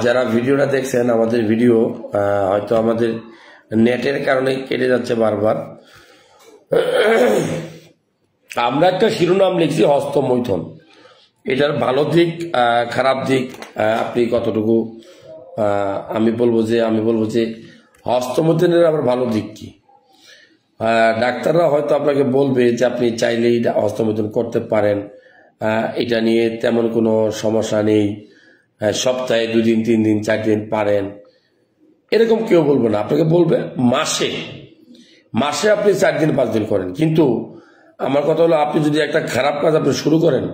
যারা ভিডিওটা দেখছেন, আমাদের ভিডিও হয়তো আমাদের নেটের কারণে কেটে যাচ্ছে বারবার। আমরা একটা শিরোনাম লিখছি হস্তমৈথুন। এটার ভালো দিক, খারাপ দিক আপনি কতটুকু আমি বলবো যে হস্তমৈথুনের আবার ভালো দিক কি। ডাক্তাররা হয়তো আপনাকে বলবে যে আপনি চাইলেই হস্তমৈথুন করতে পারেন, এটা নিয়ে তেমন কোনো সমস্যা নেই, সপ্তাহে 2 দিন 3 দিন 4 দিন পারেন, এরকম কেউ বলবে না। আপনাকে বলবে মাসে আপনি 4 দিন 5 দিন করেন। কিন্তু আমার কথা হলো, আপনি যদি একটা খারাপ কাজ আপনি শুরু করেন,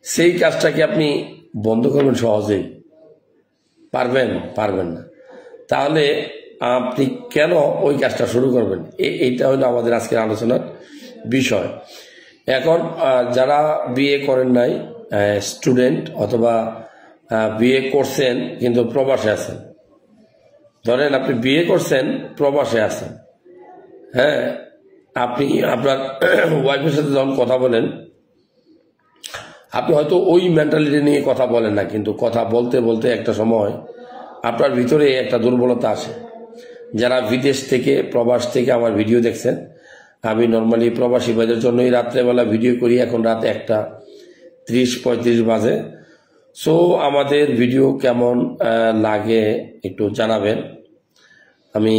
সেই কাজটাকে আপনি বন্ধ করবেন সহজেই? পারবেন না। তাহলে আপনি কেন ওই কাজটা শুরু করবেন? এইটা হলো আমাদের আজকের আলোচনার বিষয়। এখন যারা বিয়ে করেন নাই, স্টুডেন্ট অথবা বিয়ে করছেন কিন্তু প্রবাসে আছেন, ধরেন আপনি বিয়ে করছেন প্রবাসে আছেন, হ্যাঁ, আপনি আপনার ওয়াইফের সাথে যখন কথা বলেন, আপনি হয়তো ওই মেন্টালিটি নিয়ে কথা বলেন না, কিন্তু কথা বলতে বলতে একটা সময় আপনার ভিতরে একটা দুর্বলতা আসে। যারা বিদেশ থেকে, প্রবাস থেকে আমার ভিডিও দেখছেন, আমি নর্মালি প্রবাসী ভাইদের জন্যই রাত্রেবেলা ভিডিও করি। এখন রাত 1:30-35 বাজে। সো আমাদের ভিডিও কেমন লাগে একটু জানাবেন। আমি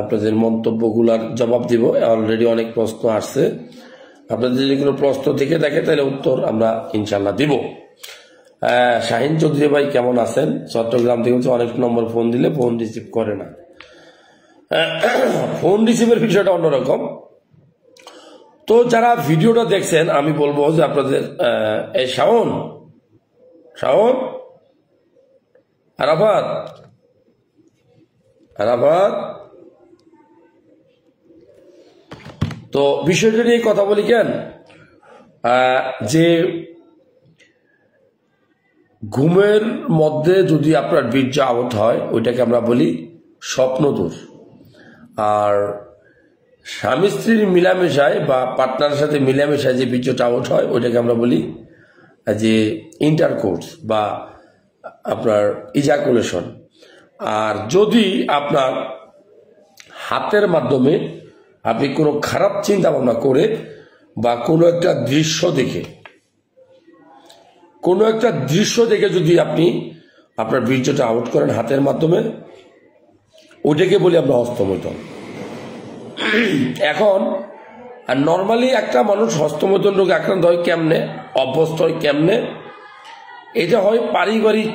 আপনাদের মন্তব্যগুলার জবাব দিব। অলরেডি অনেক প্রশ্ন আসছে, আপনাদের যদি কোনো প্রশ্ন থেকে থাকে তাহলে উত্তর আমরা ইনশাল্লাহ দিব। শাহিন চৌধুরী ভাই কেমন আছেন? চট্টগ্রাম থেকে হচ্ছে, অনেক নম্বর ফোন দিলে ফোন রিসিভ করে না। ফোন রিসিভের বিষয়টা অন্যরকম। তো যারা ভিডিওটা দেখছেন, আমি বলবো যে আপনাদের এই শাওন আরাফাত তো বিষয়টা নিয়ে কথা বলি কেন, যে ঘুমের মধ্যে যদি আপনার বীর্য আহত হয়, ওইটাকে আমরা বলি স্বপ্নদোষ। আর স্বামী স্ত্রীর মিলামেশায় বা পার্টনারের সাথে মিলামেশায় যে বীর্যটা আউট হয়, ওইটাকে আমরা বলি যে ইন্টারকোর্স বা আপনার ইজাকুলেশন। আর যদি আপনার হাতের মাধ্যমে আপনি কোনো খারাপ চিন্তা ভাবনা করে বা কোনো একটা দৃশ্য দেখে যদি আপনি আপনার বীর্যটা আউট করেন হাতের মাধ্যমে, ওইটাকে বলি আমরা হস্তমৈথুন। এখন নর্মালি একটা মানুষ হস্তমৈথুন রোগে আক্রান্ত হয় কেমনে, অভ্যস্ত হয় কেমনে? এটা হয় পারিবারিক,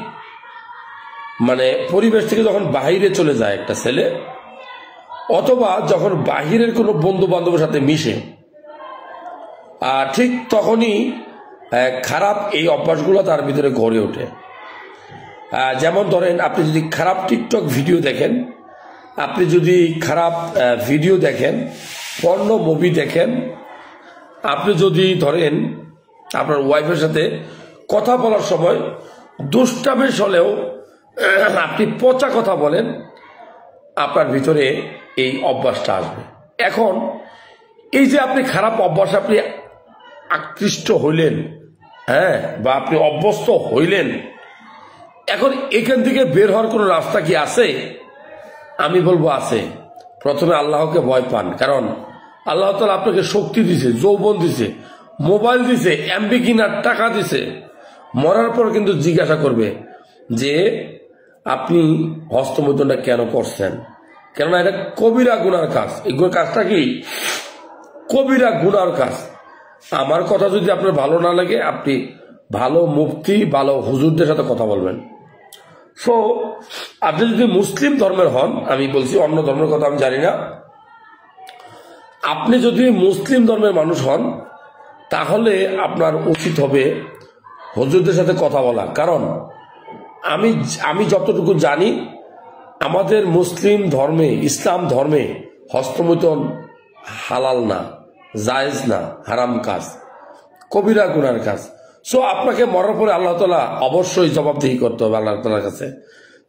মানে পরিবেশ থেকে যখন বাহিরে চলে যায় একটা ছেলে, অথবা যখন বাহিরের কোনো বন্ধু বান্ধবের সাথে মিশে, ঠিক তখনই খারাপ এই অভ্যাসগুলো তার ভিতরে গড়ে ওঠে। যেমন ধরেন, আপনি যদি খারাপ টিকটক ভিডিও দেখেন, আপনি যদি খারাপ ভিডিও দেখেন, পর্নো মুভি দেখেন, আপনি যদি ধরেন আপনার ওয়াইফের সাথে কথা বলার সময় দুষ্টামেশ হলেও আপনি পচা কথা বলেন, আপনার ভিতরে এই অভ্যাসটা আসবে। এখন এই যে আপনি খারাপ অভ্যাস আপনি আকৃষ্ট হইলেন, হ্যাঁ, বা আপনি অভ্যস্ত হইলেন, এখন এখান থেকে বের হওয়ার কোনো রাস্তা কি আছে? আমি বলবো আছে। প্রথমে আল্লাহকে ভয় পান, কারণ আল্লাহ তাআলা আপনাকে শক্তি দিছে, যৌবন দিছে, মোবাইল দিছে, এমবি কিনার টাকা দিছে। মরার পর কিন্তু জিজ্ঞাসা করবে যে আপনি হস্তমৈথুনটা কেন করছেন? কেননা এটা কবিরা গুনার কাজ। এই কাজটা কি কবিরা গুনার কাজ। আমার কথা যদি আপনার ভালো না লাগে, আপনি ভালো মুফতি, ভালো হুজুরদের সাথে কথা বলবেন। সো আপনি যদি মুসলিম ধর্মের হন, আমি বলছি, অন্য ধর্মের কথা আমি জানি না, আপনি যদি মুসলিম ধর্মের মানুষ হন, তাহলে আপনার উচিত হবে হুজুরদের সাথে কথা বলা। কারণ আমি যতটুকু জানি, আমাদের মুসলিম ধর্মে, ইসলাম ধর্মে হস্তমৈথুন হালাল না, জায়েজ না, হারাম কাজ, কবিরা গুনার কাজ। সো আপনাকে মরার পরে আল্লাহ তাআলা অবশ্যই জবাবদিহি করতে হবে আল্লাহ তাআলার কাছে,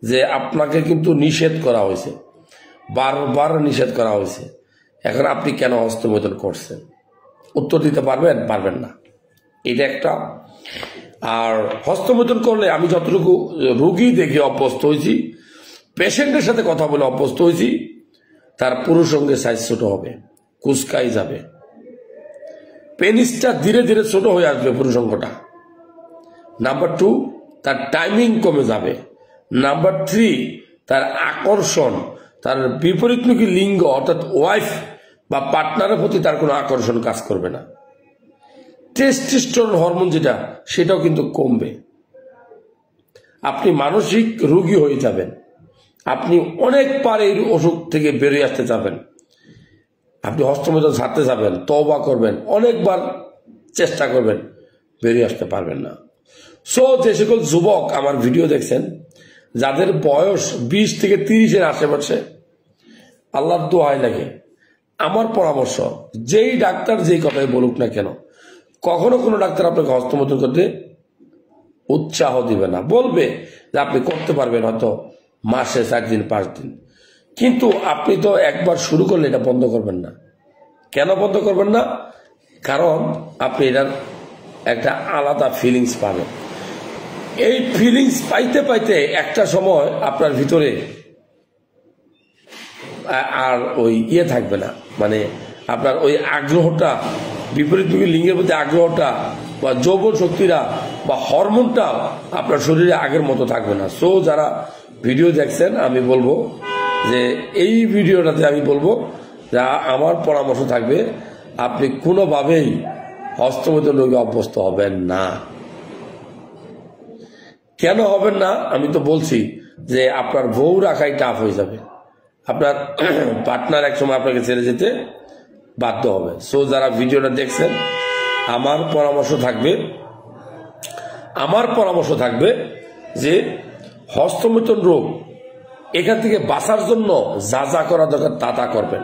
যে আপনাকে কিন্তু নিষেধ করা হয়েছে, বারবার নিষেধ করা হয়েছে। এখন আপনি কেন হস্তমৈথুন করছেন? উত্তর দিতে পারবেন না। এটা একটা। আর হস্তমৈথুন করলে আমি যতটুকু রোগী দেখে অভ্যস্ত হয়েছি, পেশেন্টের সাথে কথা বলে অভ্যস্ত হয়েছি, তার পুরুষ অঙ্গের সাইজ ছোট হবে, কুচকাই যাবে, পেনিসটা ধীরে ধীরে ছোট হয়ে আসবে পুরুষ অঙ্গটা। নাম্বার 2, তার টাইমিং কমে যাবে। নাম্বার 3, তার আকর্ষণ, তার বিপরীতমুখী লিঙ্গ অর্থাৎ ওয়াইফ বা পার্টনারের প্রতি তার কোনো আকর্ষণ কাজ করবে না। টেস্টোস্টেরন হরমোন যেটা, সেটাও কিন্তু কমবে। আপনি মানসিক রোগী হয়ে যাবেন, আপনি অনেকবার এই অসুখ থেকে বেরিয়ে আসতে যাবেন, আপনি হস্তমৈথুন ছাড়তে যাবেন, তওবা করবেন, অনেকবার চেষ্টা করবেন, বেরিয়ে আসতে পারবেন না। সো যে সকল যুবক আমার ভিডিও দেখছেন, যাদের বয়স 20 থেকে 30-এর আশেপাশে, আল্লাহর দোহাই লাগে, আমার পরামর্শ, যেই ডাক্তার যেই কথাই বলুক না কেন, কখনো কোনো ডাক্তার আপনাকে হস্তমৈথুন করতে উৎসাহ দিবে না। বলবে যে আপনি করতে পারবেন হয়তো মাসে 4 দিন 5 দিন, কিন্তু আপনি তো একবার শুরু করলে এটা বন্ধ করবেন না। কেন বন্ধ করবেন না? কারণ আপনি এটার একটা আলাদা ফিলিংস পাবেন। এই ফিলিংস পাইতে পাইতে একটা সময় আপনার ভিতরে আর ওই থাকবে না, মানে আপনার ওই আগ্রহটা, বিপরীতমুখী লিঙ্গের প্রতি আগ্রহটা বা যৌবন শক্তিটা বা হরমোনটা আপনার শরীরে আগের মতো থাকবে না। সো যারা ভিডিও দেখছেন, আমি বলবো যে এই ভিডিওটাতে আমি বলবো যা আমার পরামর্শ থাকবে, আপনি কোনোভাবেই হস্তমৈথুন রোগে অভ্যস্ত হবেন না। কেন হবেন না? আমি তো বলছি যে আপনার বউ রাখাই টাফ হয়ে যাবে, আপনার পার্টনার একসময় আপনাকে ছেড়ে যেতে বাধ্য হবে। সো যারা ভিডিওটা দেখছেন, আমার পরামর্শ থাকবে যে হস্তমৈথুন রোগ এখান থেকে বাঁচার জন্য যা যা করা দরকার তা করবেন।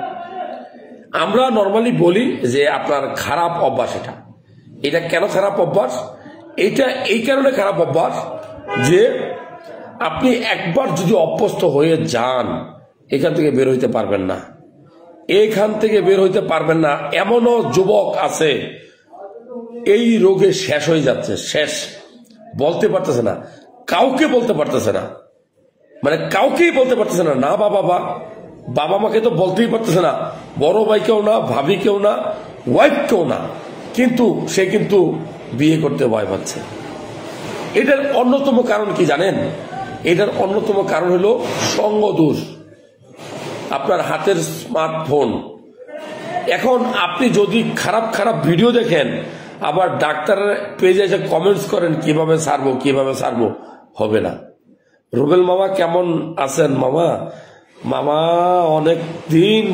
আমরা নর্মালি বলি যে আপনার খারাপ অভ্যাস এটা কেন খারাপ অভ্যাস? এটা এই কারণে খারাপ অভ্যাস যে আপনি একবার যদি অভ্যস্ত হয়ে যান, এখান থেকে বের হইতে পারবেন না। এমনও যুবক আছে এই রোগে শেষ হয়ে যাচ্ছে, শেষ, বলতে পারতেছে না, কাউকে বলতে পারতেছে না, মানে কাউকেই বলতে পারতেছে না, না বাবা মাকে তো বলতেই পারতেছে না, বড় ভাই কেউ না, ভাবি কেউ না, ওয়াইফ কেউ না, কিন্তু সে কিন্তু বিয়ে করতে ভয় পাচ্ছে। এটার অন্যতম কারণ কি জানেন? এটার অন্যতম কারণ হলো সঙ্গ দোষ। আপনার হাতের স্মার্টফোন, এখন আপনি যদি খারাপ ভিডিও দেখেন, আবার ডাক্তারের পেজে এসে কমেন্টস করেন কিভাবে ছাড়বো, হবে না। রুবেল মামা কেমন আছেন? মামা অনেক দিন,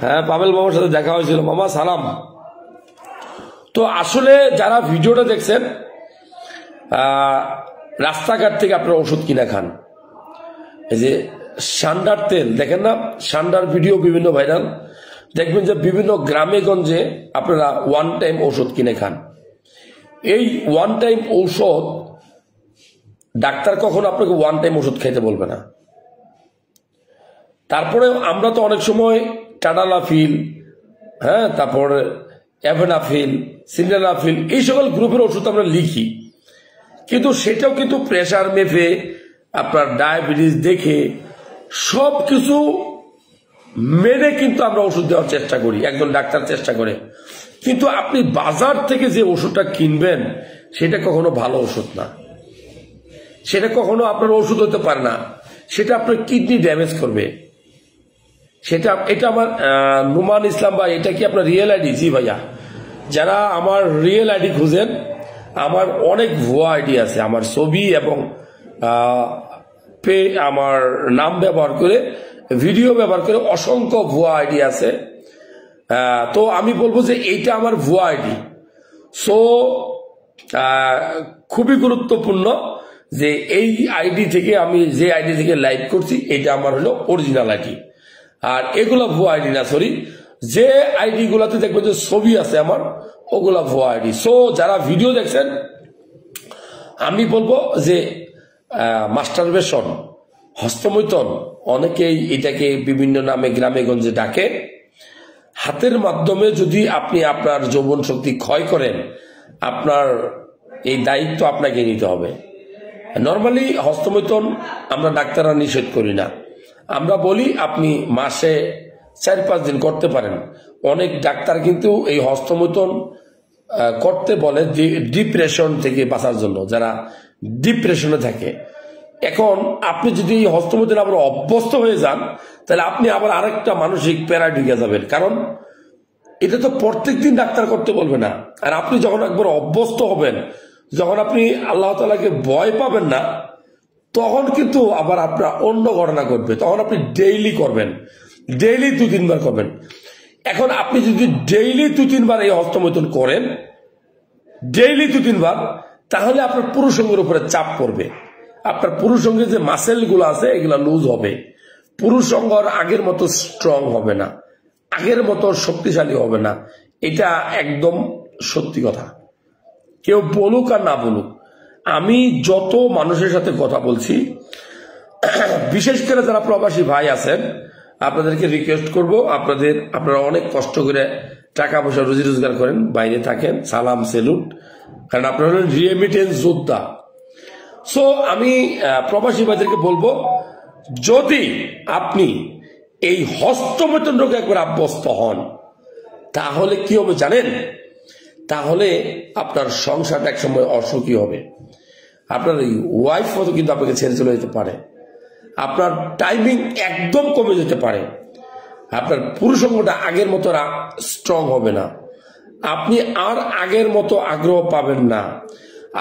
হ্যাঁ পাবেল মামার সাথে দেখা হয়েছিল, মামা সালাম। তো আসলে যারা ভিডিওটা দেখছেন, রাস্তাঘাট থেকে আপনারা ওষুধ কিনে খান। এই যে সান্ডার তেল দেখেন না, সান্ডার ভিডিও বিভিন্ন ভাইরাল, দেখবেন যে বিভিন্ন গ্রামে গঞ্জে আপনারা ওয়ান টাইম ঔষধ কিনে খান। এই ওয়ান টাইম ঔষধ, ডাক্তার কখনো আপনাকে ওয়ান টাইম ওষুধ খেতে বলবে না। তারপরে আমরা তো অনেক সময় টাডালাফিল, হ্যাঁ, তারপর অ্যাভেনাফিল, সিন্ডানাফিল, এই সকল গ্রুপের ওষুধ আমরা লিখি, কিন্তু সেটাও কিন্তু প্রেশার মেপে, আপনার ডায়াবেটিস দেখে, সব কিছু মেনে কিন্তু আমরা ওষুধ দেওয়ার চেষ্টা করি, একজন ডাক্তার চেষ্টা করে। কিন্তু আপনি বাজার থেকে যে ওষুধটা কিনবেন, সেটা কখনো ভালো ওষুধ না, সেটা কখনো আপনার ওষুধ হতে পারে না, সেটা আপনার কিডনি ড্যামেজ করবে। এটা আমার নুমান ইসলাম ভাই, এটা কি আপনার রিয়েল আইডি? জি ভাইয়া, যারা আমার রিয়েল আইডি খুঁজেন, আমার অনেক ভুয়া আইডি আছে, আমার ছবি এবং আমার নাম ব্যবহার করে, ভিডিও ব্যবহার করে অসংখ্য ভুয়া আইডি আছে। তো আমি বলবো যে এইটা আমার ভুয়া আইডি। সো খুবই গুরুত্বপূর্ণ যে এই আইডি থেকে, আমি যে আইডি থেকে লাইভ করছি, এটা আমার হলো অরিজিনাল আইডি, আর এগুলো ভুয়া আইডি না। সরি, যে আইডি গুলাতে দেখবেন যে ছবি আছে আমার, ওগুলা ভুয়া আইডি। সো যারা ভিডিও দেখছেন, আমি বলবো যে মাস্টারবেশন, হস্তমৈথুন, অনেকেই এটাকে বিভিন্ন নামে গ্রামে গঞ্জে ডাকে। হাতের মাধ্যমে যদি আপনি আপনার যৌবন শক্তি ক্ষয় করেন, আপনার এই দায়িত্ব আপনাকে নিতে হবে। নর্মালি হস্তমৈথুন আমরা ডাক্তাররা নিষেধ করি না, আমরা বলি আপনি মাসে 4-5 দিন করতে পারেন। অনেক ডাক্তার কিন্তু এই হস্তমৈথুন করতে বলে ডিপ্রেশন থেকে বাঁচার জন্য, যারা ডিপ্রেশনে থাকে। এখন আপনি যদি এই হস্তমৈথুন আবার অভ্যস্ত হয়ে যান, তাহলে আপনি আবার আরেকটা মানসিক প্যারা ঢুকে যাবেন, কারণ এটা তো প্রত্যেকদিন ডাক্তার করতে বলবে না। আর আপনি যখন একবার অভ্যস্ত হবেন, যখন আপনি আল্লাহ তাআলাকে ভয় পাবেন না, তখন কিন্তু আবার আপনার অন্য ঘটনা ঘটবে। তখন আপনি ডেইলি করবেন, ডেইলি 2-3 বার করবেন। এখন আপনি যদি ডেইলি 2-3 বার এই হস্তমৈথুন করেন, ডেইলি 2-3 বার, তাহলে আপনার পুরুষঙ্গের উপরে চাপ পড়বে। আপনার পুরুষঙ্গের যে মাসেলগুলো আছে এগুলো লুজ হবে, পুরুষঙ্গ আগের মতো স্ট্রং হবে না, আগের মতো শক্তিশালী হবে না। এটা একদম সত্যি কথা, কেউ বলুক আর না বলুক। আমি যত মানুষের সাথে কথা বলছি, বিশেষ করে যারা প্রবাসী ভাই আছেন, আপনাদেরকে রিকোয়েস্ট করব, আপনারা অনেক কষ্ট করে টাকা পয়সা রুজি রোজগার করেন, বাইরে থাকেন, সালাম সেলুট, কারণ আপনারা হলেন রিমিটেন্স যোদ্ধা। সো আমি প্রবাসী ভাইদেরকে বলবো, যদি আপনি এই হস্তমৈথুন রোগে একবার অভ্যস্ত হন, তাহলে কি হবে জানেন? তাহলে আপনার সংসারটা এক সময় অসুখী হবে, আপনার ওয়াইফ মতো কিন্তু আপনাকে ছেড়ে চলে যেতে পারে, আপনার টাইমিং একদম কমে যেতে পারে, আপনার পুরুষঙ্গটা আগের মতো স্ট্রং হবে না, আপনি আর আগের মতো আগ্রহ পাবেন না,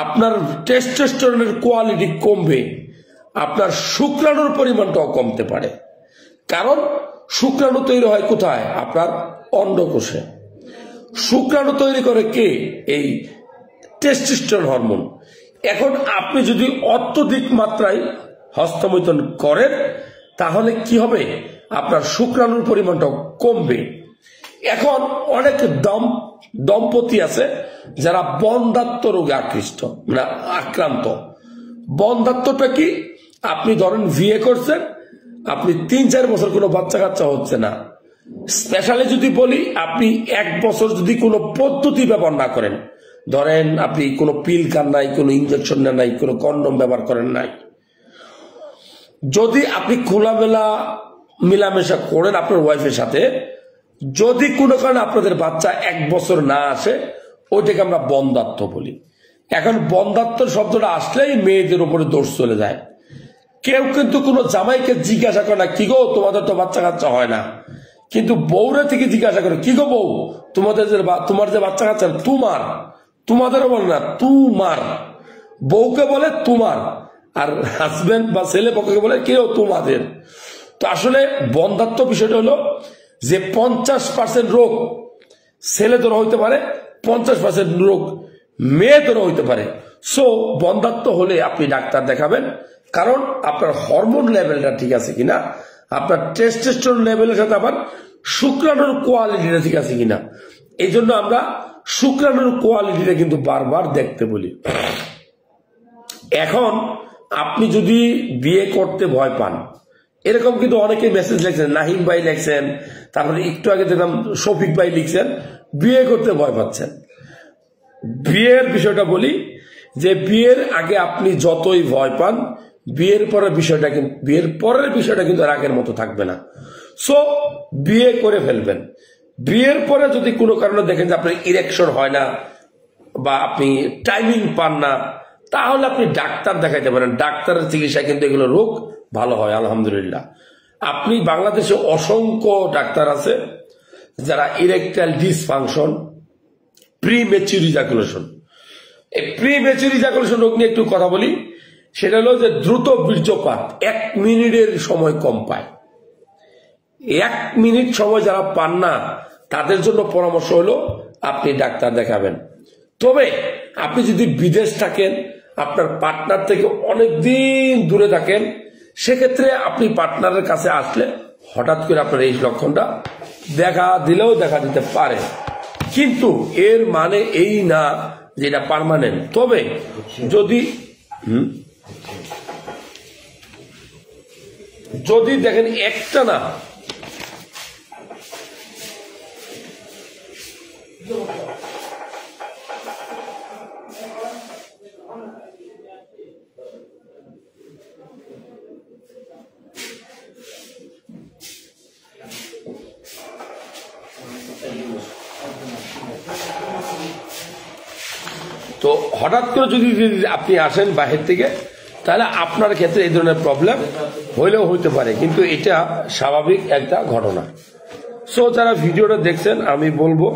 আপনার টেস্টোস্টেরনের কোয়ালিটি কমবে, আপনার শুক্রাণুর পরিমাণটাও কমতে পারে। কারণ শুক্রাণু তৈরি হয় কোথায়? আপনার অন্ডকোষে। শুক্রাণু তৈরি করে কে? এই টেস্টোস্টেরন হরমোন। এখন আপনি যদি অত্যধিক মাত্রায় হস্তমৈথুন করেন, তাহলে কি হবে? আপনার শুক্রাণুর পরিমাণটাও কমবে। এখন অনেক দম্পতি আছে যারা বন্ধ্যাত্ব রোগে আক্রান্ত। বন্ধ্যাত্বটা কি? আপনি ধরেন বিয়ে করছেন, আপনি 3-4 বছর কোনো বাচ্চা কাচ্চা হচ্ছে না। স্পেশালি যদি বলি, আপনি 1 বছর যদি কোনো পদ্ধতি ব্যবহার না করেন, ধরেন আপনি কোনো পিল খান নাই, কোনো ইঞ্জেকশন নেন নাই, কোনো কন্ডম ব্যবহার করেন নাই, যদি আপনি খোলামেলা মিলামেশা করেন আপনার ওয়াইফের সাথে, যদি কোনো কারণে আপনাদের বাচ্চা 1 বছর না আসে, ওইটাকে আমরা বন্ধ্যাত্ব বলি। এখন বন্ধ্যাত্ব শব্দটা আসলেই মেয়েদের উপরে দোষ চলে যায়। কেউ কিন্তু কোনো জামাইকে জিজ্ঞাসা করে না, কি গো তোমাদের তো বাচ্চা কাচ্চা হয় না, কিন্তু বউরে থেকে জিজ্ঞাসা করে, কি গো বউ তোমার যে বাচ্চা কাচ্চা, তোমাদেরও বলে না, তোমার। বউকে বলে তোমার, আর হাজবেন্ড বা ছেলে পক্ষকে বলে কেউ তোমাদের। তো আসলে বন্ধ্যাত্ব বিষয়টা হলো যে 50% রোগ ছেলেদের হইতে পারে, 50% রোগ মেয়েদেরও হইতে পারে। সো বন্ধ্যাত্ব হলে আপনি ডাক্তার দেখাবেন, কারণ আপনার হরমোন লেভেলটা ঠিক আছে কিনা, আপনার টেস্টোস্টেরন লেভেলের সাথে আবার শুক্রাণুর কোয়ালিটিটা ঠিক আছে কিনা। এই জন্য আমরা শুক্রাণুর কোয়ালিটিটা কিন্তু বারবার দেখতে বলি। এখন আপনি যদি বিয়ে করতে ভয় পান, এরকম কিন্তু অনেকে মেসেজ লিখছেন, নাহিম ভাই লিখছেন, তারপরে একটু আগে দেখলাম শফিক ভাই লিখছেন, বিয়ে করতে ভয় পাচ্ছেন। বিয়ের বিষয়টা বলি যে, বিয়ের আগে আপনি যতই ভয় পান, বিয়ের পরের বিষয়টা কিন্তু আগের মতো থাকবে না। সো বিয়ে করে ফেলবেন। বিয়ের পরে যদি কোনো কারণে দেখেন যে আপনার ইরেকশন হয় না বা আপনি টাইমিং পান না, তাহলে আপনি ডাক্তার দেখাইতে পারেন। ডাক্তারের চিকিৎসায় কিন্তু এগুলো রোগ ভালো হয় আলহামদুলিল্লাহ। আপনি বাংলাদেশে অসংখ্য ডাক্তার আছে যারা ইরেকটাইল ডিসফাংশন, প্রিমেচুর ইজাকুলেশন, এই প্রিমেচুর ইজাকুলেশন রোগ নিয়ে একটু কথা বলি। সেটা হলো যে দ্রুত বীর্যপাত 1 মিনিটের সময় কম পায়। 1 মিনিট সময় যারা পান না, তাদের জন্য পরামর্শ হলো আপনি ডাক্তার দেখাবেন। তবে আপনি যদি বিদেশ থাকেন, আপনার পার্টনার থেকে অনেকদিন দূরে থাকেন, সেক্ষেত্রে আপনি পার্টনারের কাছে আসলে হঠাৎ করে আপনার এই লক্ষণটা দেখা দিতে পারে, কিন্তু এর মানে এই না যে এটা পার্মানেন্ট। তবে যদি দেখেন একটা না, তো হঠাৎ করে যদি আপনি আসেন বাহির থেকে, তাহলে আপনার ক্ষেত্রে এই ধরনের প্রবলেম হইলেও হইতে পারে, কিন্তু এটা স্বাভাবিক একটা ঘটনা। সো যারা ভিডিওটা দেখছেন, আমি বলবো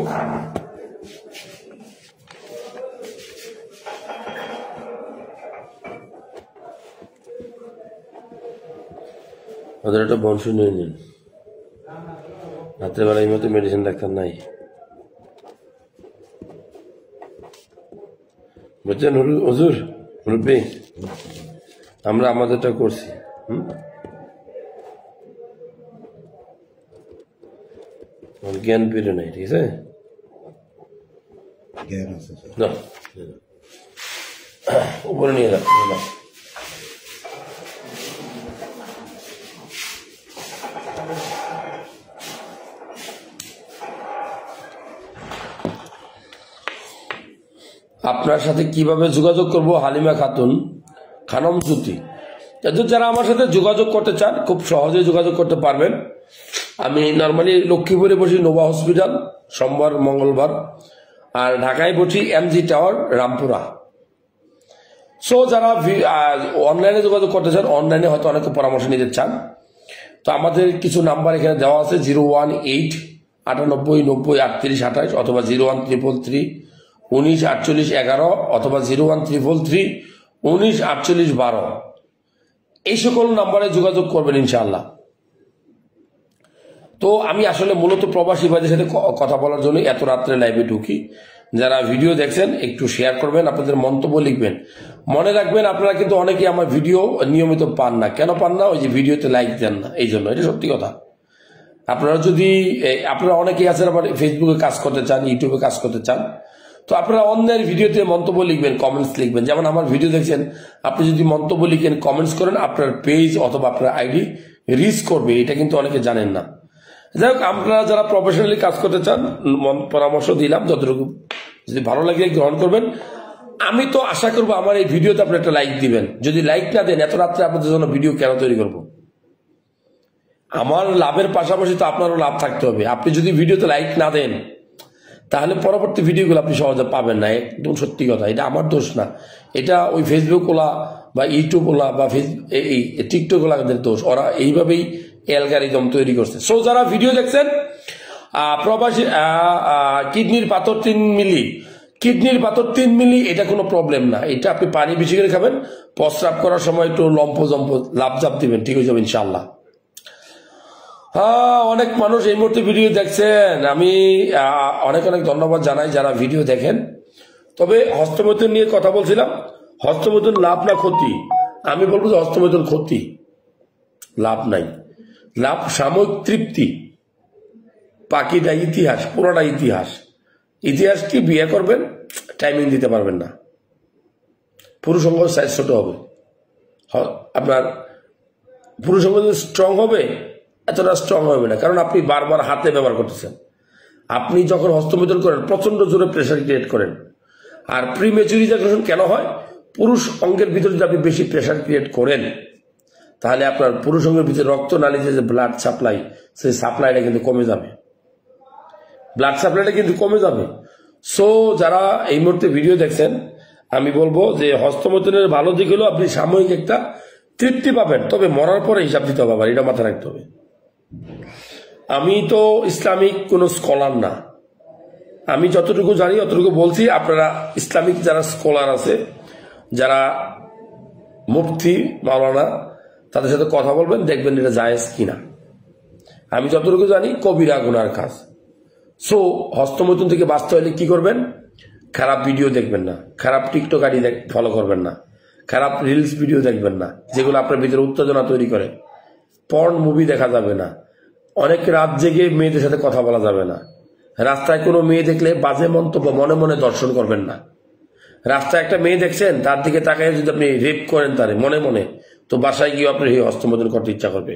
ওদের একটা বংশ নিয়ে নিন। রাত্রেবেলা এই মতো মেডিসিন ডাক্তার নাই, বুঝছেন হুজুর মুরব্বী? আমরা আমাদেরটা করছি। জ্ঞান পেলে নাই, ঠিক আছে? উপরে নিয়ে যাও। আপনার সাথে কিভাবে যোগাযোগ করব? হালিমা খাতুন, খানম সুতি। যারা আমার সাথে যোগাযোগ করতে চান, খুব সহজে যোগাযোগ করতে পারবেন। আমি নর্মালি লক্ষ্মীপুরে বসি নোভা হসপিটাল সোমবার মঙ্গলবার, আর ঢাকায় বসি এমজি টাওয়ার রামপুরা। সো যারা অনলাইনে যোগাযোগ করতে চান, অনলাইনে হয়তো অনেকে পরামর্শ নিতে চান, তো আমাদের কিছু নাম্বার এখানে দেওয়া আছে 018 98 90 38 28 অথবা 01333 19 48 11 অথবা 01333 19 48 12। এই সকল নাম্বারে যোগাযোগ করবেন ইনশাআল্লাহ। তো আমি আসলে মূলত প্রবাসী ভাইদের সাথে কথা বলার জন্য এত রাত্রে লাইভে ঢুকি। যারা ভিডিও দেখছেন একটু শেয়ার করবেন, আপনাদের মন্তব্য লিখবেন। মনে রাখবেন, আপনারা কিন্তু অনেকে আমার ভিডিও নিয়মিত পান না। কেন পান না? ওই যে ভিডিওতে লাইক দেন না, এই জন্য। এটা সত্যি কথা। আপনারা অনেকেই আছেন আবার ফেসবুকে কাজ করতে চান, ইউটিউবে কাজ করতে চান, তো আপনারা অন্যের ভিডিওতে মন্তব্য লিখবেন, কমেন্টস লিখবেন। যেমন আমার ভিডিও দেখছেন, আপনি যদি মন্তব্য লিখেন, কমেন্টস করেন, আপনার পেজ অথবা আপনার আইডি রিচ করবে, এটা কিন্তু অনেকে জানেন না। যাই হোক, আপনারা যারা প্রফেশনালি কাজ করতে চান, পরামর্শ দিলাম, যতটুকু যদি ভালো লাগে গ্রহণ করবেন। আমি তো আশা করবো আমার এই ভিডিওতে আপনি একটা লাইক দিবেন। যদি লাইক না দেন, এত রাত্রে আপনাদের জন্য ভিডিও কেন তৈরি করব? আমার লাভের পাশাপাশি তো আপনারও লাভ থাকতে হবে। আপনি যদি ভিডিওতে লাইক না দেন, তাহলে পরবর্তী ভিডিওগুলো আপনি সহজে পাবেন না। একদম সত্যি কথা, এটা আমার দোষ না, এটা ওই ফেসবুক ওলা বা ইউটিউব ওলা বা এই টিকটক ওলাদের দোষ। ওরা এইভাবেই অ্যালগরিদম তৈরি করছে। সো যারা ভিডিও দেখছেন, প্রবাসী কিডনির পাথর 3 মিলি, কিডনির পাথর 3 মিলি, এটা কোনো প্রবলেম না। এটা আপনি পানি বেশি করে খাবেন, প্রস্রাব করার সময় একটু লম্প জম্প লাভ দিবেন, ঠিক হয়ে যাবে ইনশাল্লাহ। অনেক মানুষ এই মুহূর্তে ভিডিও দেখছেন, আমি অনেক অনেক ধন্যবাদ জানাই যারা ভিডিও দেখেন। তবে হস্তমৈথুন নিয়ে কথা বলছিলাম, হস্তমৈথুন লাভ না ক্ষতি? আমি বলবো যে হস্তমৈথুন ক্ষতি, লাভ নাই। লাভ সাময়িক তৃপ্তি, বাকিটা ইতিহাস, পুরোটা ইতিহাস। ইতিহাস কি? বিয়ে করবেন, টাইমিং দিতে পারবেন না, পুরুষঙ্গ সাইজ ছোট হবে, আপনার পুরুষঙ্গ স্ট্রং হবে, এতটা স্ট্রং হবে না, কারণ আপনি বারবার হাতে ব্যবহার করতেছেন। আপনি যখন হস্তমৈথুন করেন, প্রচন্ড জোরে প্রেশার ক্রিয়েট করেন। আর প্রিমেচুর ইজাকুলেশন কেন হয়? পুরুষ অঙ্গের ভিতরে যদি আপনি বেশি প্রেশার ক্রিয়েট করেন, তাহলে আপনার পুরুষ অঙ্গের ভিতরে রক্ত নালীতে যে ব্লাড সাপ্লাই, সেই সাপ্লাইটা কিন্তু কমে যাবে, ব্লাড সাপ্লাইটা কিন্তু কমে যাবে। সো যারা এই মুহূর্তে ভিডিও দেখছেন, আমি বলবো যে হস্তমৈথুনের ভালো দিক হলো আপনি সাময়িক একটা তৃপ্তি পাবেন, তবে মরার পরে হিসাব দিতে হবে, এটা মাথায় রাখতে হবে। আমি তো ইসলামিক কোনো স্কলার না, আমি যতটুকু জানি অতটুকু বলছি। আপনারা ইসলামিক যারা স্কলার আছে, যারা মুফতি মাওলানা, তাদের সাথে কথা বলবেন, দেখবেন এটা জায়েজ কিনা। আমি যতটুকু জানি কবিরা গুনার কাজ। সো হস্তমৈথুন থেকে বাঁচতে হলে কি করবেন? খারাপ ভিডিও দেখবেন না, খারাপ টিকটক আইডি ফলো করবেন না, খারাপ রিলস ভিডিও দেখবেন না যেগুলো আপনার ভিতরে উত্তেজনা তৈরি করে। পর্ন মুভি দেখা যাবে না, অনেক রাত জেগে মেয়েদের সাথে কথা বলা যাবে না। রাস্তায় কোনো মেয়ে দেখলে বাজে মন্তব্য মনে মনে দর্শন করবেন না। রাস্তায় একটা মেয়ে দেখছেন, তার দিকে তাকায় যদি আপনি রেপ করেন তারে মনে মনে, তো বাসায় গিয়ে আপনি হস্তমৈথুন করতে ইচ্ছা করবে।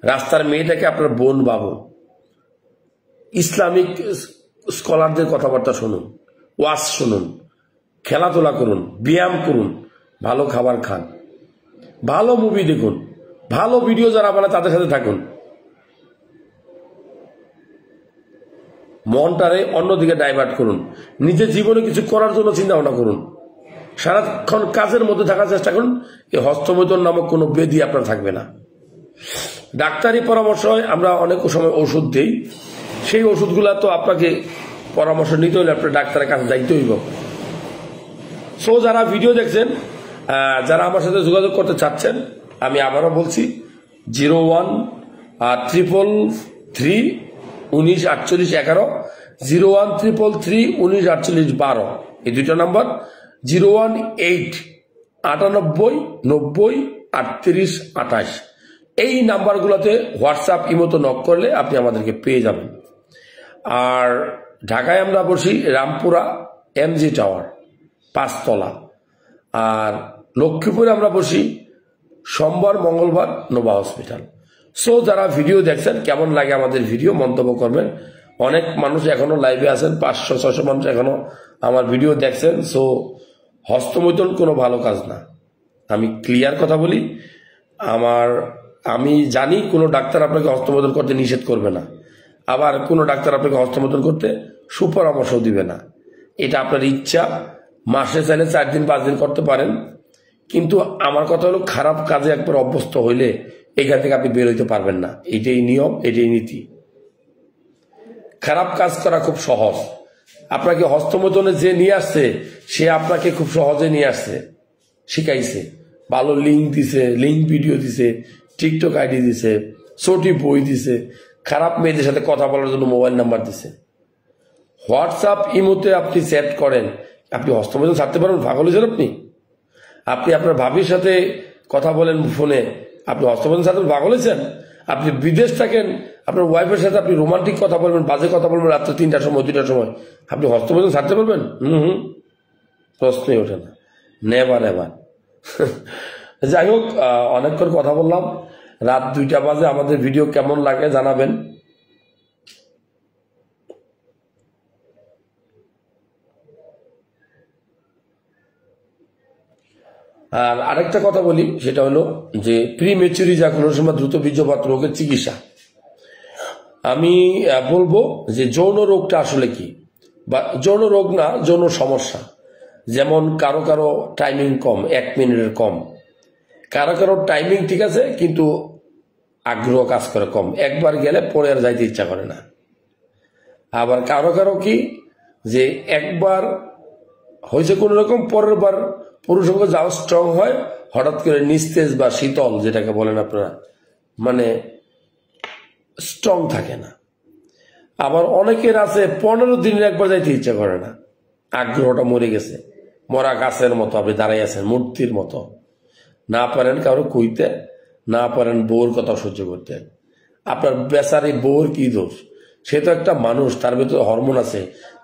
রাস্তার মেয়েটাকে আপনার বোন ভাবুন। ইসলামিক স্কলারদের কথাবার্তা শুনুন, ওয়াজ শুনুন, খেলাধুলা করুন, ব্যায়াম করুন, ভালো খাবার খান, ভালো মুভি দেখুন, ভালো ভিডিও যারা বানায় তাদের সাথে থাকুন। মনটারে অন্যদিকে ডাইভার্ট করুন, নিজের জীবনে কিছু করার জন্য চিন্তা ভাবনা করুন, সারাক্ষণ কাজের মধ্যে থাকার চেষ্টা করুন। এই হস্তমৈথুন নামক কোনো ব্যাধি আপনার থাকবে না। ডাক্তারি পরামর্শ হয়, আমরা অনেক সময় ওষুধ দিই, সেই ওষুধগুলা তো আপনাকে পরামর্শ নিতে হলে আপনার ডাক্তারের কাছে যাইতে হইব। সো যারা ভিডিও দেখছেন, যারা আমার সাথে যোগাযোগ করতে চাচ্ছেন, আমি আবারও বলছি 0133314811, 0133314812, এই দুইটা নাম্বার, 01898903828, এই নাম্বারগুলোতে হোয়াটসঅ্যাপ ইমোতে নক করলে আপনি আমাদেরকে পেয়ে যাবেন। আর ঢাকায় আমরা বসি রামপুরা এমজি টাওয়ার 5 তলা, আর লক্ষ্মীপুরে আমরা বসি সোমবার মঙ্গলবার নোভা হসপিটাল। সো যারা ভিডিও দেখছেন, কেমন লাগে আমাদের ভিডিও মন্তব্য করবেন। অনেক মানুষ এখনো লাইভে আছেন, 500-600 মানুষ এখনো আমার ভিডিও দেখছেন। সো হস্তমৈথুন কোনো ভালো কাজ না, আমি ক্লিয়ার কথা বলি। আমি জানি কোনো ডাক্তার আপনাকে হস্তমৈথুন করতে নিষেধ করবে না, আবার কোনো ডাক্তার আপনাকে হস্তমৈথুন করতে সুপরামর্শ দিবে না। এটা আপনার ইচ্ছা, মাসে চাইলে 4 দিন 5 দিন করতে পারেন, কিন্তু আমার কথা হলো খারাপ কাজে একবার অভ্যস্ত হইলে এখান থেকে আপনি বের হইতে পারবেন না। এটাই নিয়ম, এটাই নীতি। খারাপ কাজ করা খুব সহজ। আপনাকে হস্তমৈথুনে যে নিয়ে আসছে, সে আপনাকে খুব সহজে নিয়ে আসছে, শিখাইছে, ভালো লিঙ্ক দিছে, লিঙ্ক ভিডিও দিছে, টিকটক আইডি দিছে, ছোটি বই দিছে, খারাপ মেয়েদের সাথে কথা বলার জন্য মোবাইল নাম্বার দিছে। হোয়াটসঅ্যাপ ইমোতে আপনি চ্যাট করেন, আপনি হস্তমৈথুন ছাড়তে পারবেন? পাগল হয়েছেন আপনি? আপনি আপনার ভাবির সাথে কথা বলেন ফোনে, আপনি হস্তমৈথুন ছাড়তে পাগল হয়েছেন? আপনি বিদেশ থাকেন, আপনার ওয়াইফের সাথে আপনি রোমান্টিক কথা বলবেন, বাজে কথা বলবেন রাত্রে 3টার সময় 2টার সময়, আপনি হস্তমৈথুন ছাড়তে পারবেন? প্রশ্নই ওঠে না, নেভার এভার। যাই হোক, অনেকক্ষণ কথা বললাম, রাত 2টা বাজে। আমাদের ভিডিও কেমন লাগে জানাবেন। আর আরেকটা কথা বলি, সেটা হলো যে প্রিমেচুর ইজাকুলেশন বা দ্রুত বীর্যপাত রোগের চিকিৎসা। আমি বলবো যে যৌন রোগটা আসলে কি, বা যৌন রোগ না, যৌন সমস্যা। যেমন কারো কারো টাইমিং কম, 1 মিনিটের কম, কারো কারো টাইমিং ঠিক আছে কিন্তু আগ্রহ কাজ করে কম, একবার গেলে পরে আর যাইতে ইচ্ছা করে না। আবার কারো কারো কি যে একবার হয়েছে কোন রকম, পরের বার পুরুষাঙ্গ যাও স্ট্রং হয়, হঠাৎ করে নিস্তেজ বা শীতল যেটাকে বলেন আপনারা, মানে স্ট্রং থাকে না। আবার অনেকের আছে 15 দিনের একবার যাইতে ইচ্ছা করে না, আগ্রহটা মরে গেছে, মরা গাছের মতো আপনি দাঁড়াই আছেন, মূর্তির মতো। না পারেন কারো কইতে, না পারেন বউর কথা সহ্য করতে। আপনার বেচারি বউর কি দোষ? সে তো একটা মানুষ, তার ভিতরে হরমোন আছে,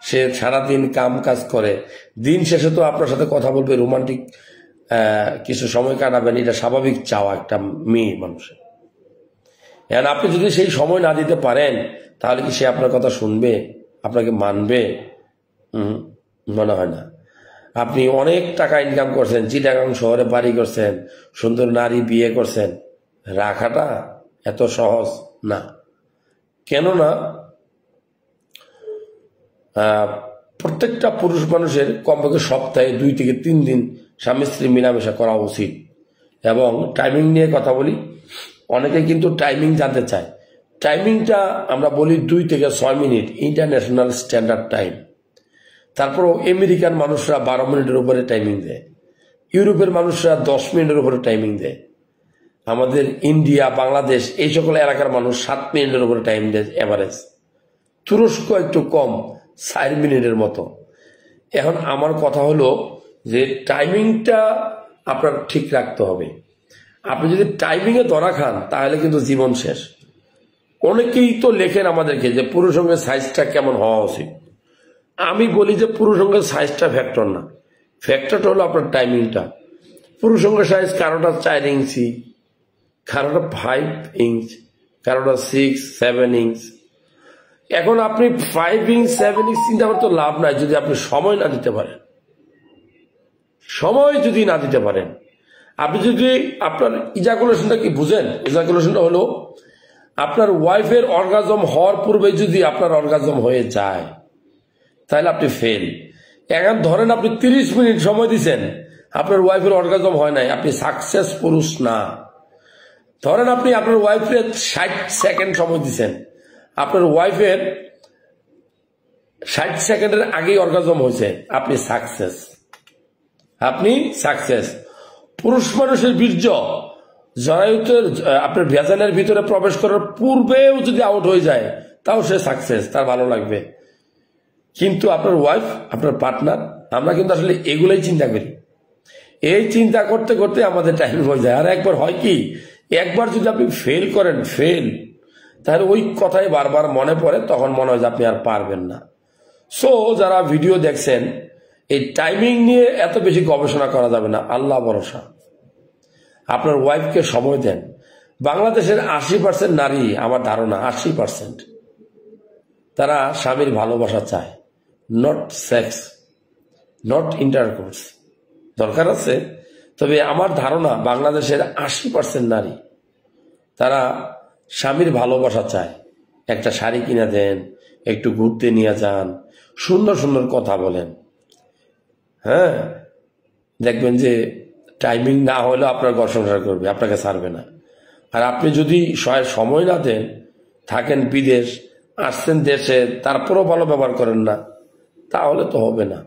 সে সারাদিন কাম কাজ করে, দিন শেষে তো আপনার সাথে কথা বলবে, রোমান্টিক কিছু সময় কাটাবেন, এটা স্বাভাবিক চাওয়া একটা মেয়ে মানুষের। এখন আপনি যদি সেই সময় না দিতে পারেন, তাহলে কি সে আপনার কথা শুনবে, আপনাকে মানবে? মনে হয় না। আপনি অনেক টাকা ইনকাম করছেন, চিটাগাং শহরে বাড়ি করছেন, সুন্দর নারী বিয়ে করছেন, রাখাটা এত সহজ না। কেননা প্রত্যেকটা পুরুষ মানুষের কমপক্ষে সপ্তাহে 2 থেকে 3 দিন স্বামী স্ত্রী মেলামেশা করা উচিত। এবং টাইমিং নিয়ে কথা বলি, অনেকে কিন্তু টাইমিং জানতে চায়। টাইমিংটা আমরা বলি 2 থেকে 6 মিনিট, ইন্টারন্যাশনাল স্ট্যান্ডার্ড টাইম। তারপরও আমেরিকান মানুষরা 12 মিনিটের উপরে টাইমিং দেয়, ইউরোপের মানুষরা 10 মিনিটের উপরে টাইমিং দেয়, আমাদের ইন্ডিয়া বাংলাদেশ এই সকল এলাকার মানুষ 7 মিনিটের উপরে টাইম দেয় এভারেজ। তুরস্ক একটু কম, 4 মিনিটের মতো। এখন আমার কথা হলো যে টাইমিংটা আপনার ঠিক রাখতে হবে। আপনি যদি টাইমিংয়ে ধরা খান তাহলে কিন্তু জীবন শেষ। অনেকেই তো লেখেন আমাদেরকে যে পুরুষাঙ্গের সাইজটা কেমন হওয়া উচিত। আমি বলি যে পুরুষাঙ্গের সাইজটা ফ্যাক্টর না, ফ্যাক্টরটা হলো আপনার টাইমিংটা। পুরুষাঙ্গের সাইজ কারোটা 4 ইঞ্চি, কারোটা 5 ইঞ্চ, কারোটা 6-7 ইঞ্চ। এখন আপনি 5 ইঞ্চ 7 ইঞ্চ চিন্তা করতে লাভ নাই যদি আপনি সময় না দিতে পারেন। সময় যদি না দিতে পারেন, আপনি যদি আপনার ইজাকুলেশনটা কি বুঝেন? ইজাকুলেশনটা হলো আপনার ওয়াইফের অর্গাজম হওয়ার পূর্বে যদি আপনার অর্গাজম হয়ে যায় তাহলে আপনি ফেল। এখন ধরেন আপনি 30 মিনিট সময় দিচ্ছেন, আপনার ওয়াইফের অর্গাজম হয় নাই, আপনি সাকসেস পুরুষ না। ধরেন আপনি আপনার ওয়াইফের 60 সেকেন্ড সময় দিচ্ছেন, আপনার ওয়াইফের 60 সেকেন্ডের আগেই অর্গাজম হয়েছে, আপনি সাকসেস। আপনি সাকসেস। পুরুষ মানুষের বীর্য জরায়ুতে আপনার ভেজালের ভিতরে প্রবেশ করার পূর্বেও যদি আউট হয়ে যায় তাও সে সাকসেস, তার ভালো লাগবে। কিন্তু আপনার ওয়াইফ, আপনার পার্টনার, আমরা কিন্তু আসলে এগুলোই চিন্তা করি। এই চিন্তা করতে করতে আমাদের টাইম হয়ে যায়। আর একবার হয় কি, একবার যদি আপনি ফেল করেন, তাহলে ওই কথাই বারবার মনে পড়ে, তখন মনে হয় যে আপনি আর পারবেন না। সো যারা ভিডিও দেখছেন, এই টাইমিং নিয়ে এত বেশি গবেষণা করা যাবে না, আল্লাহ ভরসা। আপনার ওয়াইফকে সময় দেন। বাংলাদেশের 80% নারী, আমার ধারণা 80%, তারা স্বামীর ভালোবাসা চায়, নট সেক্স, নট ইন্টারকোর্স। দরকার আছে, তবে আমার ধারণা বাংলাদেশের 80% নারী তারা স্বামীর ভালোবাসা চায়। একটা শাড়ি কিনে দেন, একটু ঘুরতে নিয়ে যান, সুন্দর সুন্দর কথা বলেন। হ্যাঁ, দেখবেন যে টাইমিং না হলেও আপনার ঘর সংসার করবে, আপনাকে ছাড়বে না। আর আপনি যদি সময় না দেন, থাকেন বিদেশ, আসছেন দেশে, তারপরেও ভালো ব্যবহার করেন না, তাহলে তো হবে না।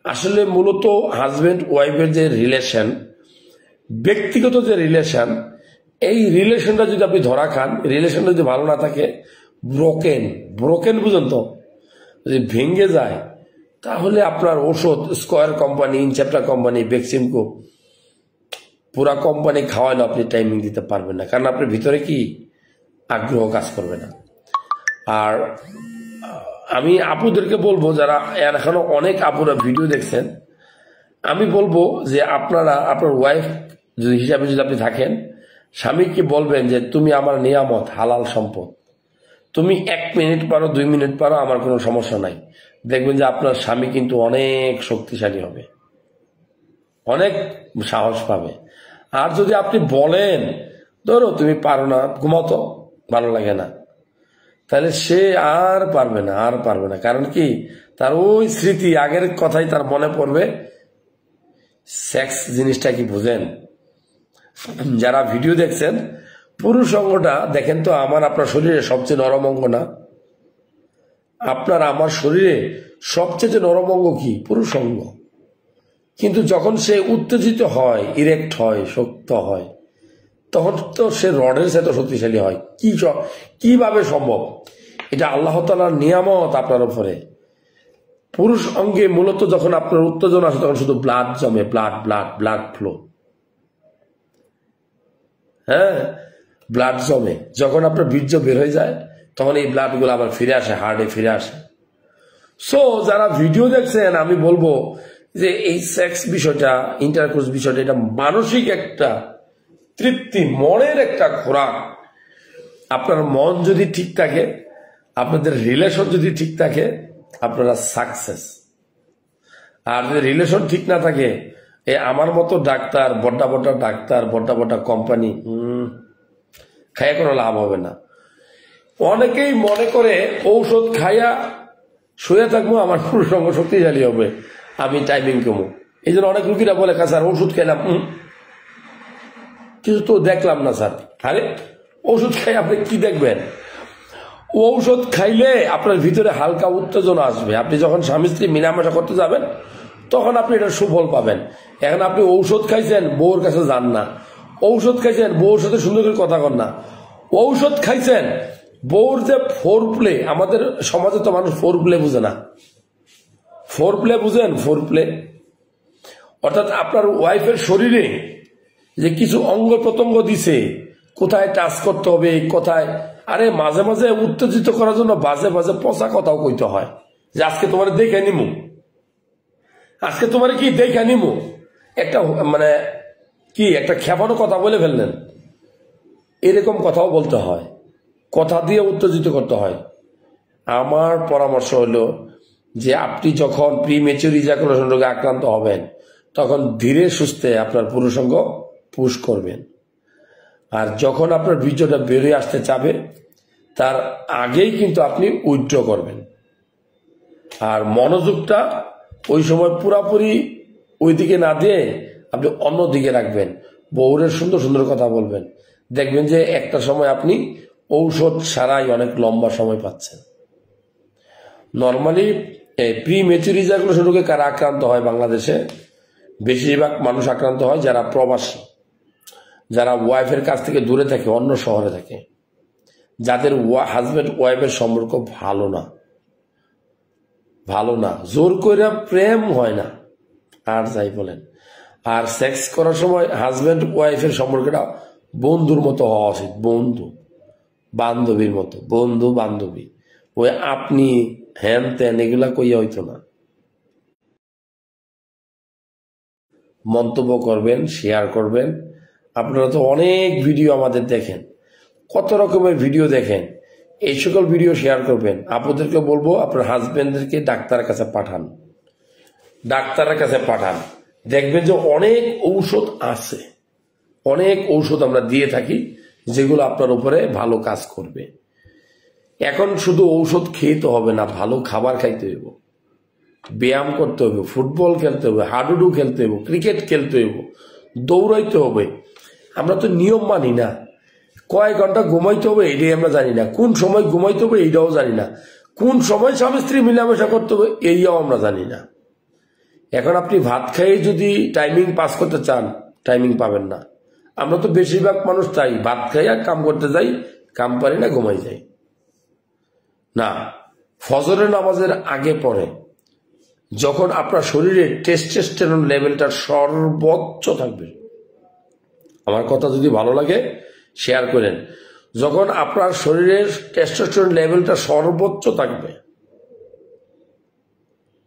আসলে মূলত হাজবেন্ড ওয়াইফের যে রিলেশন, ব্যক্তিগত যে রিলেশন, এই রিলেশনটা যদি আপনি ধরা খান, রিলেশনটা যদি ভালো না থাকে, ব্রোকেন বুঝেন তো, যদি ভেঙে যায়, তাহলে আপনার ওষুধ স্কয়ার কোম্পানি, ইনচেপ্টা কোম্পানি, ভ্যাকসিনকো পুরা কোম্পানি খাওয়াইলে আপনি টাইমিং দিতে পারবেন না, কারণ আপনার ভিতরে কি আগ্রহ কাজ করবে না। আর আমি আপুদেরকে বলবো, যারা এখনো অনেক আপুরা ভিডিও দেখছেন, আমি বলবো যে আপনারা আপনার ওয়াইফ হিসাবে যদি আপনি থাকেন, স্বামীকে বলবেন যে তুমি আমার নিয়ামত, হালাল সম্পদ, তুমি 1 মিনিট পারো, 2 মিনিট পারো, আমার কোনো সমস্যা নাই। দেখবেন যে আপনার স্বামী কিন্তু অনেক শক্তিশালী হবে, অনেক সাহস পাবে। আর যদি আপনি বলেন ধরো তুমি পারো না, ঘুমাতো, ভালো লাগে না, তাহলে সে আর পারবে না। কারণ কি, তার ওই স্মৃতি, আগের কথাই তার মনে পড়বে। সেক্স জিনিসটা কি বুঝেন? যারা ভিডিও দেখছেন, পুরুষ অঙ্গটা দেখেন তো, আপনার শরীরে সবচেয়ে নরম অঙ্গ না? আমার শরীরে সবচেয়ে নরম অঙ্গ কি? পুরুষ অঙ্গ। কিন্তু যখন সে উত্তেজিত হয়, ইরেক্ট হয়, শক্ত হয়, তখন তো সে রডের সাথে শক্তিশালী হয়। কিভাবে সম্ভব? এটা আল্লাহ তাআলার নিয়ামত আপনার উপরে। পুরুষ অঙ্গে মূলত যখন আপনার উত্তেজনা আসে, তখন শুধু ব্লাড জমে, ব্লাড ফ্লো। হ্যাঁ, ব্লাড জমে। যখন আপনার বীর্য বের হয়ে যায়, তখন এই ব্লাড গুলো আবার ফিরে আসে, হার্টে ফিরে আসে। সো যারা ভিডিও দেখছেন, আমি বলবো যে এই সেক্স বিষয়টা, ইন্টারকোর্স বিষয়টা, এটা মানসিক একটা তৃপ্তি, মনের একটা খোরাক। আপনার মন যদি ঠিক থাকে, আপনাদের রিলেশন যদি ঠিক থাকে, আপনারা সাকসেস। আর যদি রিলেশন ঠিক না থাকে, আমার মতো ডাক্তার, বড্ডা ডাক্তার, বড্ডা কোম্পানি খাইয়া কোনো লাভ হবে না। অনেকেই মনে করে ঔষধ খাইয়া শুয়ে থাকবো, আমার পুরুষ অঙ্গ শক্তিশালী হবে, আমি টাইমিং কমো। এই জন্য অনেক রুগীরা বলে, স্যার ওষুধ খেলাম, কিছু তো দেখলাম না স্যার। আরে ওষুধ খাই আপনি কি দেখবেন? ঔষধ খাইলে আপনার ভিতরে হালকা উত্তেজনা আসবে। আপনি যখন স্বামী স্ত্রী মিলামেশা করতে যাবেন, তখন আপনি এটা সুফল পাবেন। এখন আপনি ঔষধ খাইছেন, বউর কাছে যান না। ঔষধ খাইছেন, বউর সাথে সুন্দর করে কথা কন না। ঔষধ খাইছেন, বউর যে ফোর প্লে, আমাদের সমাজে তো মানুষ ফোর প্লে বুঝে না। ফোর প্লে বুঝেন? ফোর প্লে অর্থাৎ আপনার ওয়াইফের শরীরে যে কিছু অঙ্গ প্রত্যঙ্গ দিছে, কোথায় টাচ করতে হবে, কোথায়। আরে মাঝে মাঝে উত্তেজিত করার জন্য বাজে পচা কথাও কইতে হয়, যে আজকে তোমার দেখে নিমু, আজকে তোমার কি দেখে নিমু, একটা মানে কি একটা খেপানো কথা বলে ফেললেন, এরকম কথাও বলতে হয়, কথা দিয়ে উত্তেজিত করতে হয়। আমার পরামর্শ হলো যে আপনি যখন প্রিমেচুর ইজাকুলেশন রোগে আক্রান্ত হবেন, তখন ধীরে সুস্থে আপনার পুরুষাঙ্গ পুশ করবেন। আর যখন আপনার বীর্যটা বেরিয়ে আসতে চাবে, তার আগেই কিন্তু আপনি উইথড্র করবেন। আর মনোযোগটা ওই সময় পুরাপুরি ওইদিকে না দিয়ে আপনি অন্যদিকে রাখবেন, বউরের সুন্দর সুন্দর কথা বলবেন। দেখবেন যে একটা সময় আপনি ঔষধ ছাড়াই অনেক লম্বা সময় পাচ্ছেন। নর্মালি প্রি ম্যাচুর ইজাকুলেশন রোগে কারা আক্রান্ত হয় বাংলাদেশে? বেশিরভাগ মানুষ আক্রান্ত হয় যারা প্রবাসী, যারা ওয়াইফের কাছ থেকে দূরে থাকে, অন্য শহরে থাকে, যাদের হাজব্যান্ড ওয়াইফের সম্পর্ক ভালো না, জোর করে প্রেম হয় না, আর যাই বলেন। আর সেক্স করার সময় হাজব্যান্ড ওয়াইফের সম্পর্কটা বন্ধুর মতো হওয়া উচিত, বন্ধু বান্ধবীর মতো, বন্ধু বান্ধবী। ওই আপনি হ্যান ত্যান এগুলা কইয়া হইতো না। মন্তব্য করবেন, শেয়ার করবেন। আপনারা তো অনেক ভিডিও আমাদের দেখেন, কত রকমের ভিডিও দেখেন, এই সকল ভিডিও শেয়ার করবেন। আপনাদেরকে বলবো আপনার হাজবেন্ডদেরকে ডাক্তারের কাছে পাঠান, ডাক্তারের কাছে পাঠান। দেখবেন যে অনেক ঔষধ আছে, অনেক ঔষধ আমরা দিয়ে থাকি যেগুলো আপনার উপরে ভালো কাজ করবে। এখন শুধু ঔষধ খেয়ে তো হবে না, ভালো খাবার খাইতে হইব, ব্যায়াম করতে হবে, ফুটবল খেলতে হবে, হাডুডু খেলতে হবে, ক্রিকেট খেলতে হবে, দৌড়াইতে হবে। আমরা তো নিয়ম মানি না। কয় ঘন্টা ঘুমাইতে হবে এটাই আমরা জানি না, কোন সময় ঘুমাইতে হবে এইটাও জানি না, কোন সময় স্বামী স্ত্রী মিলামেশা করতে হবে এইটাও আমরা জানি না। এখন আপনি ভাত খাইয়ে যদি টাইমিং পাস করতে চান, টাইমিং পাবেন না। আমরা তো বেশিরভাগ মানুষ তাই ভাত খাইয়া কাম করতে যাই, কাম পারি না, ঘুমাই যাই না। ফজরের নামাজের আগে পরে যখন আপনার শরীরে টেস্টোস্টেরন লেভেলটা সর্বোচ্চ থাকবে, আমার কথা যদি ভালো লাগে শেয়ার করেন, যখন আপনার শরীরের টেস্টোস্টেরন লেভেলটা সর্বোচ্চ থাকবে,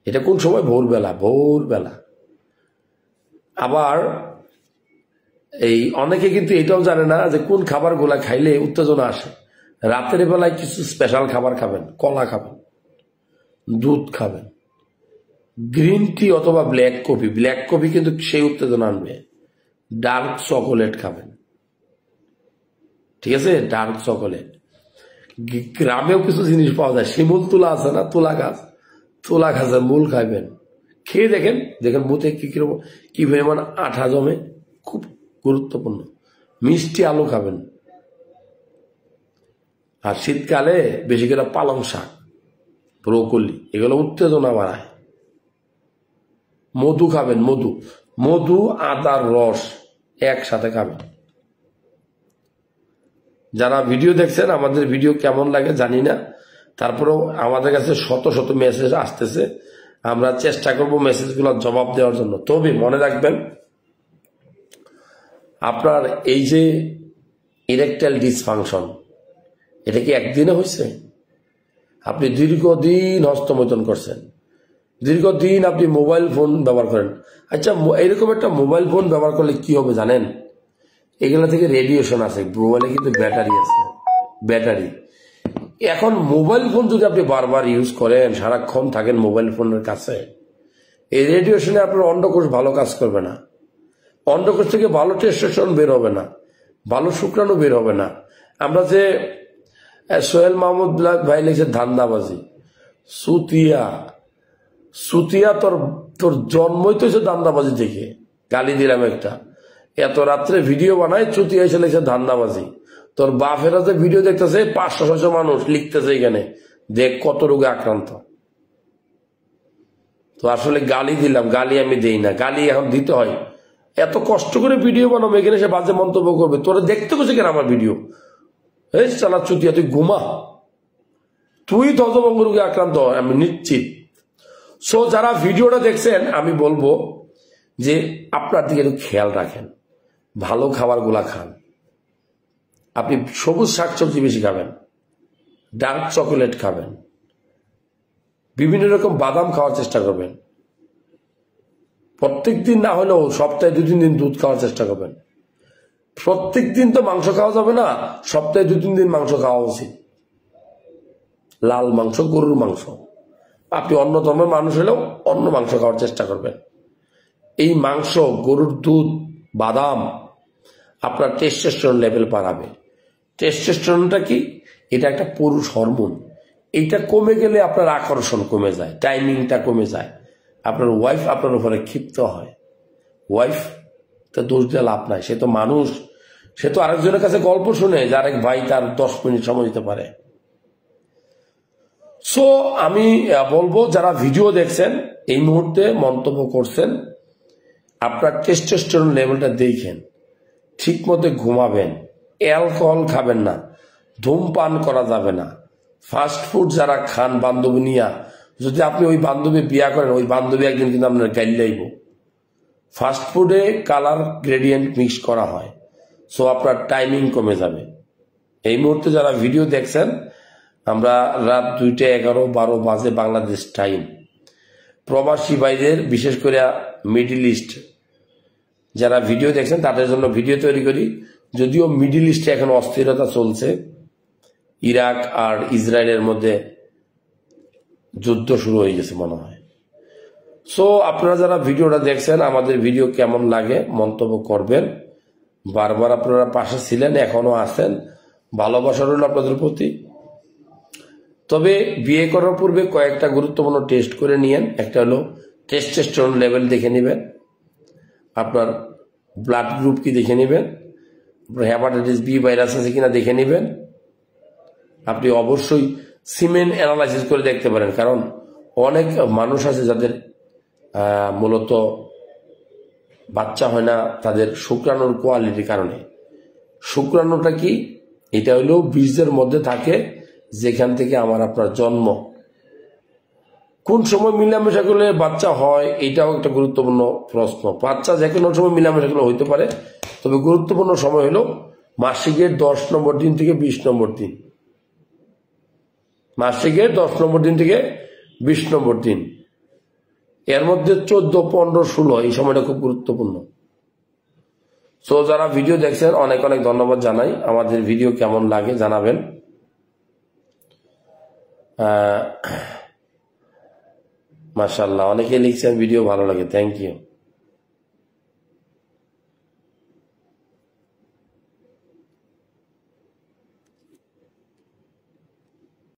এটা কোন সময়? ভোরবেলা। আবার এই অনেকে কিন্তু এটাও জানে না যে কোন খাবারগুলা খাইলে উত্তেজনা আসে। রাতের বেলায় কিছু স্পেশাল খাবার খাবেন, কলা খাবেন, দুধ খাবেন, গ্রিন টি অথবা ব্ল্যাক কফি কিন্তু সেই উত্তেজনা আনবে। ডার্ক চকোলেট খাবেন, ঠিক আছে, ডার্ক চকোলেট। গ্রামেও কিছু জিনিস পাওয়া যায়, শিমুল তুলা আছে না, তুলা গাছের মূল খাইবেন, খেয়ে দেখেন মুখে কি পরিমাণ আঠা জমে, খুব গুরুত্বপূর্ণ। মিষ্টি আলু খাবেন। আর শীতকালে বেশি করে পালং শাক, ব্রোকলি, এগুলো উত্তেজনা বাড়ায়। মধু খাবেন, মধু আদার রস একসাথে খাবেন। যারা ভিডিও দেখছেন, আমাদের ভিডিও কেমন লাগে জানি না, তারপরেও আমাদের কাছে শত শত মেসেজ আসতেছে, আমরা চেষ্টা করব মেসেজগুলোর জবাব দেওয়ার জন্য। তবে মনে রাখবেন, আপনার এই যে ইরেকটাইল ডিসফাংশন, এটা কি একদিনে হয়েছে? আপনি দীর্ঘদিন হস্তমৈথুন করছেন, দীর্ঘদিন আপনি মোবাইল ফোন ব্যবহার করেন। আচ্ছা, এইরকম একটা মোবাইল ফোন ব্যবহার করলে কি হবে জানেন? এগুলো থেকে রেডিয়েশন আছে, মোবাইলে কিন্তু ব্যাটারি আছে, ব্যাটারি। এখন মোবাইল ফোন যদি আপনি বারবার ইউজ করেন, সারাক্ষণ থাকেন মোবাইল ফোনের কাছে, এই রেডিয়েশনে আপনার অন্ডকোষ ভালো কাজ করবে না, অন্ডকোষ থেকে ভালো টেস্টোস্টেরন বের হবে না, ভালো শুক্রাণু বের হবে না। আমরা যে সোহেল মাহমুদ ভাই লিখছে ধান্দাবাজি, সুতিয়া তোর জন্মই তো হচ্ছে ধান্দাবাজি থেকে। গালি দিলাম একটা, এত রাত্রে ভিডিও বানায়, চুতিয়া এসে লিখছে ধান্দাবাজি। তোর বাপেরা যে ভিডিও দেখতেছে 500-600 মানুষ লিখতেছে এখানে, দেখ কত রোগে আক্রান্ত। তো আসলে গালি দিলাম, গালি আমি দেই না, গালি এখন দিতে হয়। এত কষ্ট করে ভিডিও বানাবো, এখানে সে বাজে মন্তব্য করবে, তোরা দেখতে গেছে কেন আমার ভিডিও? এই চালা চুতিয়া, তুই ঘুমা, তুই ধ্বজভঙ্গ রোগে আক্রান্ত হয় আমি নিশ্চিত। সো যারা ভিডিওটা দেখছেন, আমি বলবো যে আপনার দিকে একটু খেয়াল রাখেন, ভালো খাবারগুলা খান। আপনি সবুজ শাকসবজি বেশি খাবেন, ডার্ক চকোলেট খাবেন, বিভিন্ন রকম বাদাম খাওয়ার চেষ্টা করবেন, প্রত্যেক দিন না হলেও সপ্তাহে 2-3 দিন দুধ খাওয়ার চেষ্টা করবেন। প্রত্যেক দিন তো মাংস খাওয়া যাবে না, সপ্তাহে 2-3 দিন মাংস খাওয়া উচিত, লাল মাংস, গরুর মাংস। আপনি অন্য ধর্মের মানুষ হলেও অন্য মাংস খাওয়ার চেষ্টা করবেন। এই মাংস, গরুর দুধ, বাদাম আপনার টেস্টোস্টেরন লেভেল বাড়াবে। টেস্টোস্টেরনটা কি? এটা একটা পুরুষ হরমোন। এইটা কমে গেলে আপনার আকর্ষণ কমে যায়, টাইমিংটা কমে যায়, আপনার ওয়াইফ আপনার উপরে ক্ষিপ্ত হয়। ওয়াইফ তো দোষ দিয়ে লাভ নাই, সে তো মানুষ, সে তো আরেকজনের কাছে গল্প শুনে যে আরেক ভাই তার 10 মিনিট সময় দিতে পারে। সো আমি বলবো যারা ভিডিও দেখছেন এই মুহূর্তে মন্তব্য করছেন, আপনার টেস্টোস্টেরন লেভেলটা দেখেন, ঠিক মতো ঘুমাবেন, অ্যালকোহল খাবেন না, ধূমপান করা যাবে না, ফাস্ট ফুড যারা খান বান্ধবী নিয়া, যদি আপনি ওই বান্ধবী বিয়া করেন ওই বান্ধবী একদিন কিন্তু আপনার গাইল লাইব। ফাস্ট ফুডে কালার গ্রেডিয়েন্ট মিক্স করা হয়, সো আপনার টাইমিং কমে যাবে। এই মুহূর্তে যারা ভিডিও দেখছেন, আমরা রাত 2টা 11-12 বাজে বাংলাদেশ টাইম। প্রবাসী ভাইদের বিশেষ করে মিডল ইস্ট যারা ভিডিও দেখছেন তাদের জন্য ভিডিও তৈরি করি। যদিও মিডল ইস্টে এখন অস্থিরতা চলছে, ইরাক আর ইসরায়েলের মধ্যে যুদ্ধ শুরু হয়ে গেছে মনে হয়। সো আপনারা যারা ভিডিওটা দেখছেন, আমাদের ভিডিও কেমন লাগে মন্তব্য করবেন। বারবার আপনারা পাশে ছিলেন, এখনো আছেন, ভালোবাসা রইল আপনাদের প্রতি। তবে বিয়ে করার পূর্বে কয়েকটা গুরুত্বপূর্ণ টেস্ট করে নিয়েন। একটা হলো টেস্টোস্টেরন লেভেল দেখে নেবেন, আপনার ব্লাড গ্রুপ কি দেখে নেবেন, আপনার হেপাটাইটিস বি ভাইরাস আছে কিনা দেখে নেবেন। আপনি অবশ্যই সিমেন অ্যানালাইসিস করে দেখতে পারেন, কারণ অনেক মানুষ আছে যাদের মূলত বাচ্চা হয় না তাদের শুক্রাণুর কোয়ালিটির কারণে। শুক্রাণুটা কি? এটা হলো বীজের মধ্যে থাকে যেখান থেকে আমার আপনার জন্ম। কোন সময় মিলামেশা করলে বাচ্চা হয় এটাও একটা গুরুত্বপূর্ণ প্রশ্ন। বাচ্চা যে কোনো সময় মিলামেশা করলে হইতে পারে, তবে গুরুত্বপূর্ণ সময় হলো মাসিকের 10 নম্বর দিন থেকে 20 নম্বর দিন। মাসিকের 10 নম্বর দিন থেকে 20 নম্বর দিন, এর মধ্যে 14, 15, 16 এই সময়টা খুব গুরুত্বপূর্ণ। সো যারা ভিডিও দেখছেন অনেক অনেক ধন্যবাদ জানাই। আমাদের ভিডিও কেমন লাগে জানাবেন। মাশাআল্লাহ, অনেকে লিখছেন ভিডিও ভালো লাগে, থ্যাংক ইউ।